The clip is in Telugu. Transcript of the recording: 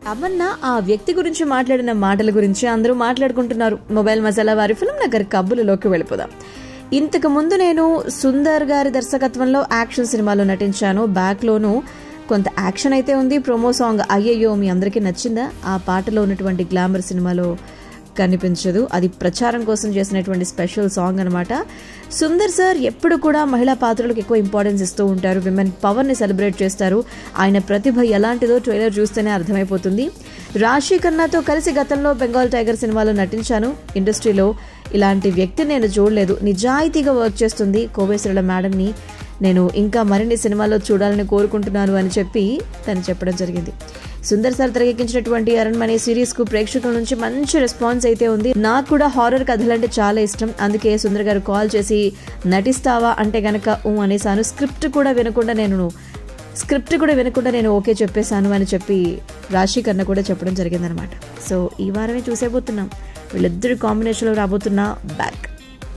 తమన్నా ఆ వ్యక్తి గురించి మాట్లాడిన మాటల గురించి అందరూ మాట్లాడుకుంటున్నారు. మొబైల్ మసాలా వారి ఫిల్మ్ నగర్ కబ్బులలోకి వెళ్ళిపోదాం. ఇంతకు ముందు నేను సుందర్ గారి దర్శకత్వంలో యాక్షన్ సినిమాలో నటించాను. బ్యాక్లోనూ కొంత యాక్షన్ అయితే ఉంది. ప్రోమో సాంగ్ అయ్యయ్యో మీ అందరికీ నచ్చిందా? ఆ పాటలో ఉన్నటువంటి గ్లామర్ సినిమాలో కనిపించదు. అది ప్రచారం కోసం చేసినటువంటి స్పెషల్ సాంగ్ అనమాట. సుందర్ సార్ ఎప్పుడు కూడా మహిళా పాత్రలకు ఎక్కువ ఇంపార్టెన్స్ ఇస్తూ ఉంటారు. విమెన్ పవర్ని సెలబ్రేట్ చేస్తారు. ఆయన ప్రతిభ ఎలాంటిదో ట్రైలర్ చూస్తేనే అర్థమైపోతుంది. రాశి ఖన్నాతో కలిసి గతంలో బెంగాల్ టైగర్ సినిమాలో నటించాను. ఇండస్ట్రీలో ఇలాంటి వ్యక్తి నేను చూడలేదు. నిజాయితీగా వర్క్ చేస్తుంది కోవేశ్వరుల మేడంని నేను ఇంకా మరిన్ని సినిమాల్లో చూడాలని కోరుకుంటున్నాను అని చెప్పి తను చెప్పడం జరిగింది. సుందర్ సార్ తెరకెక్కించినటువంటి అరణ్మనే సిరీస్ కు ప్రేక్షకుల నుంచి మంచి రెస్పాన్స్ అయితే ఉంది. నాకు కూడా హారర్ కథలంటే చాలా ఇష్టం. అందుకే సుందర్ గారు కాల్ చేసి నటిస్తావా అంటే గనక అనేసాను. స్క్రిప్ట్ కూడా వినకుండా నేను ఓకే చెప్పేశాను అని చెప్పి రాశి ఖన్నా కూడా చెప్పడం జరిగిందనమాట. సో ఈ వారమే చూసేపోతున్నాం వీళ్ళిద్దరు కాంబినేషన్లో రాబోతున్న బ్యాక్.